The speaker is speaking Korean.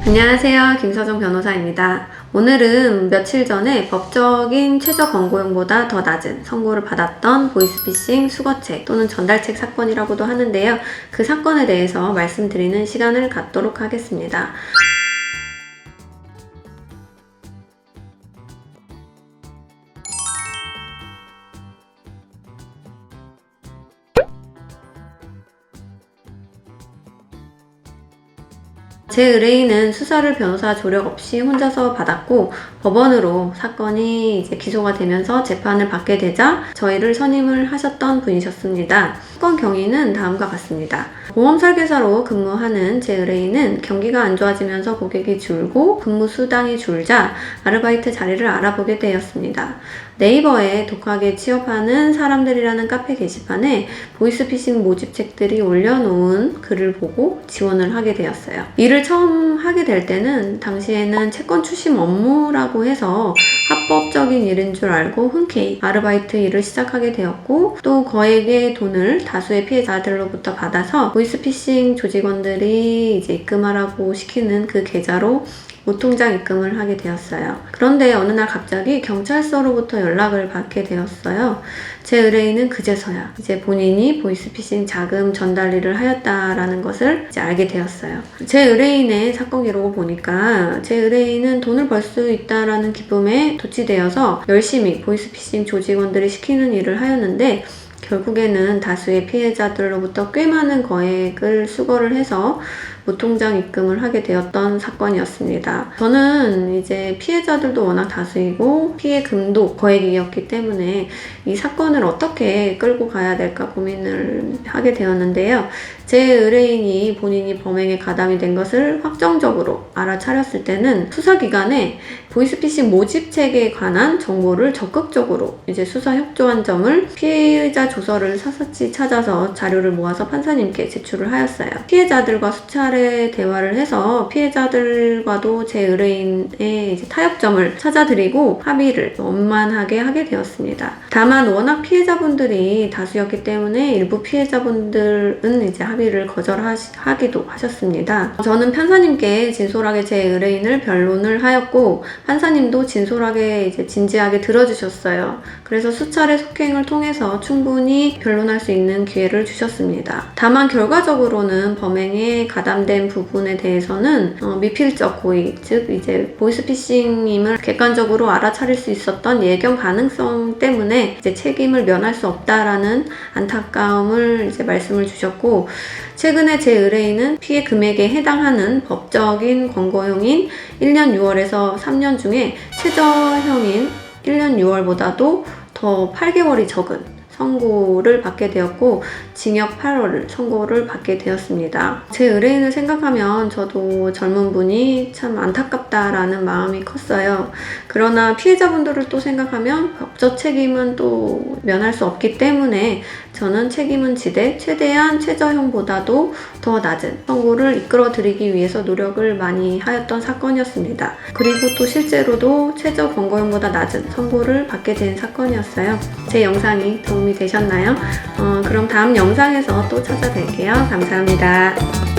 안녕하세요. 김서정 변호사입니다. 오늘은 며칠 전에 법적인 최저 권고형보다 더 낮은 선고를 받았던 보이스피싱 수거책 또는 전달책 사건이라고도 하는데요. 그 사건에 대해서 말씀드리는 시간을 갖도록 하겠습니다. 제 의뢰인은 수사를 변호사 조력 없이 혼자서 받았고, 법원으로 사건이 이제 기소가 되면서 재판을 받게 되자 저희를 선임을 하셨던 분이셨습니다. 사건 경위는 다음과 같습니다. 보험 설계사로 근무하는 제 의뢰인은 경기가 안 좋아지면서 고객이 줄고 근무 수당이 줄자 아르바이트 자리를 알아보게 되었습니다. 네이버에 독하게 취업하는 사람들이라는 카페 게시판에 보이스피싱 모집책들이 올려놓은 글을 보고 지원을 하게 되었어요. 일을 처음 하게 될 때는 당시에는 채권 추심 업무라고 해서 합법적인 일인 줄 알고 흔쾌히 아르바이트 일을 시작하게 되었고, 또 거액의 돈을 다수의 피해자들로부터 받아서 보이스피싱 조직원들이 이제 입금하라고 시키는 그 계좌로 무통장 입금을 하게 되었어요. 그런데 어느 날 갑자기 경찰서로부터 연락을 받게 되었어요. 제 의뢰인은 그제서야 이제 본인이 보이스피싱 자금 전달일을 하였다라는 것을 이제 알게 되었어요. 제 의뢰인의 사건 기록을 보니까 제 의뢰인은 돈을 벌 수 있다라는 기쁨에 도취되어서 열심히 보이스피싱 조직원들이 시키는 일을 하였는데, 결국에는 다수의 피해자들로부터 꽤 많은 거액을 수거를 해서 무통장 입금을 하게 되었던 사건이었습니다. 저는 이제 피해자들도 워낙 다수이고 피해금도 거액이었기 때문에 이 사건을 어떻게 끌고 가야 될까 고민을 하게 되었는데요. 제 의뢰인이 본인이 범행에 가담이 된 것을 확정적으로 알아차렸을 때는 수사기관에 보이스피싱 모집책에 관한 정보를 적극적으로 이제 수사 협조한 점을 피해자 조서를 샅샅이 찾아서 자료를 모아서 판사님께 제출을 하였어요. 피해자들과 수차례 대화를 해서 피해자들과도 제 의뢰인의 이제 타협점을 찾아드리고 합의를 원만하게 하게 되었습니다. 다만 워낙 피해자분들이 다수였기 때문에 일부 피해자분들은 이제 합의를 거절하기도 하셨습니다. 저는 판사님께 진솔하게 제 의뢰인을 변론을 하였고, 판사님도 진솔하게 이제 진지하게 들어주셨어요. 그래서 수차례 속행을 통해서 충분히 변론할 수 있는 기회를 주셨습니다. 다만 결과적으로는 범행에 가담된 부분에 대해서는 미필적 고의, 즉 이제 보이스피싱임을 객관적으로 알아차릴 수 있었던 예견 가능성 때문에 이제 책임을 면할 수 없다라는 안타까움을 이제 말씀을 주셨고, 최근에 제 의뢰인은 피해 금액에 해당하는 법적인 권고형인 1년 6월에서 3년 중에 최저형인 1년 6월보다도 더 8개월이 적은 선고를 받게 되었고, 징역 8월을 선고를 받게 되었습니다. 제 의뢰인을 생각하면 저도 젊은 분이 참 안타깝다라는 마음이 컸어요. 그러나 피해자분들을 또 생각하면 법적 책임은 또 면할 수 없기 때문에 저는 책임은 지되 최대한 최저형보다도 더 낮은 선고를 이끌어드리기 위해서 노력을 많이 하였던 사건이었습니다. 그리고 또 실제로도 최저 권고형보다 낮은 선고를 받게 된 사건이었어요. 제 영상이 도움이 되셨나요? 그럼 다음 영상에서 또 찾아뵐게요. 감사합니다.